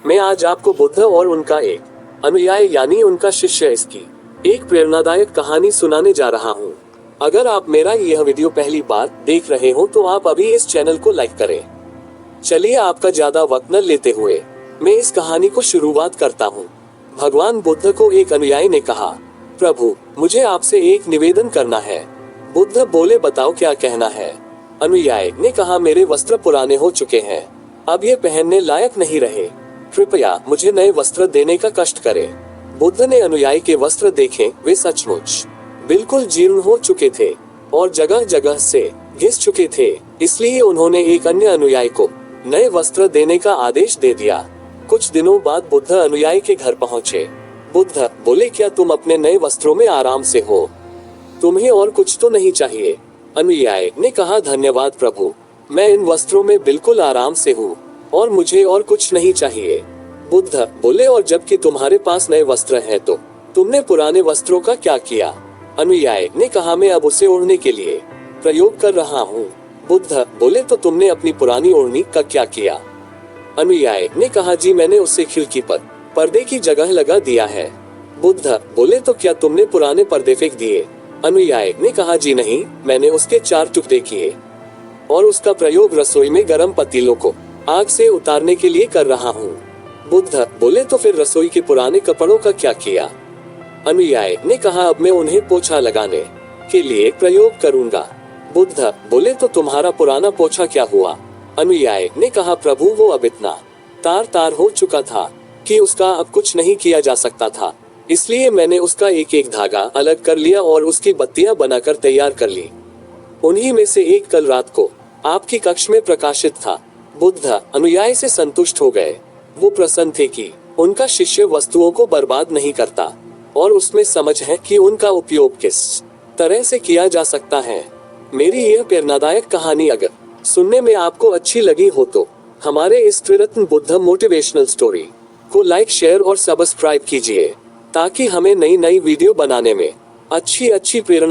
मैं आज आपको बुद्ध और उनका एक अनुयायी यानी उनका शिष्य इसकी एक प्रेरणादायक कहानी सुनाने जा रहा हूँ। अगर आप मेरा यह वीडियो पहली बार देख रहे हो तो आप अभी इस चैनल को लाइक करें। चलिए आपका ज्यादा वक्त न लेते हुए मैं इस कहानी को शुरुआत करता हूँ। भगवान बुद्ध को एक अनुयायी ने कहा, प्रभु मुझे आपसे एक निवेदन करना है। बुद्ध बोले, बताओ क्या कहना है। अनुयायी ने कहा, मेरे वस्त्र पुराने हो चुके हैं, अब ये पहनने लायक नहीं रहे, कृपया मुझे नए वस्त्र देने का कष्ट करें। बुद्ध ने अनुयायी के वस्त्र देखे, वे सचमुच बिल्कुल जीर्ण हो चुके थे और जगह जगह से घिस चुके थे। इसलिए उन्होंने एक अन्य अनुयायी को नए वस्त्र देने का आदेश दे दिया। कुछ दिनों बाद बुद्ध अनुयायी के घर पहुंचे। बुद्ध बोले, क्या तुम अपने नए वस्त्रों में आराम से हो? तुम्हें और कुछ तो नहीं चाहिए? अनुयायी ने कहा, धन्यवाद प्रभु, मैं इन वस्त्रों में बिल्कुल आराम से हूँ और मुझे और कुछ नहीं चाहिए। बुद्ध बोले, और जबकि तुम्हारे पास नए वस्त्र हैं तो तुमने पुराने वस्त्रों का क्या किया? अनुयायी ने कहा, मैं अब उसे ओढ़ने के लिए प्रयोग कर रहा हूँ। बुद्ध बोले, तो तुमने अपनी पुरानी ओढ़नी का क्या किया? अनुयायी ने कहा, जी मैंने उसे खिड़की पर पर्दे की जगह लगा दिया है। बुद्ध बोले, तो क्या तुमने पुराने पर्दे फेंक दिए? अनुयायी ने कहा, जी नहीं, मैंने उसके 4 टुकड़े किए और उसका प्रयोग रसोई में गर्म पतीलों को आग से उतारने के लिए कर रहा हूँ। बुद्ध बोले, तो फिर रसोई के पुराने कपड़ों का क्या किया? अनुयायी ने कहा, अब मैं उन्हें पोछा लगाने के लिए प्रयोग करूंगा। बुद्ध बोले, तो तुम्हारा पुराना पोछा क्या हुआ? अनुयायी ने कहा, प्रभु वो अब इतना तार तार हो चुका था कि उसका अब कुछ नहीं किया जा सकता था, इसलिए मैंने उसका एक एक धागा अलग कर लिया और उसकी बत्तियां बनाकर तैयार कर ली। उन्हीं में से एक कल रात को आपकी कक्ष में प्रकाशित था। बुद्ध अनुयायी से संतुष्ट हो गए। वो प्रसन्न थे कि उनका शिष्य वस्तुओं को बर्बाद नहीं करता और उसमें समझ है कि उनका उपयोग किस तरह से किया जा सकता है। मेरी यह प्रेरणादायक कहानी अगर सुनने में आपको अच्छी लगी हो तो हमारे इस त्रिरत्न बुद्ध मोटिवेशनल स्टोरी को लाइक, शेयर और सब्सक्राइब कीजिए ताकि हमें नई नई वीडियो बनाने में अच्छी प्रेरणा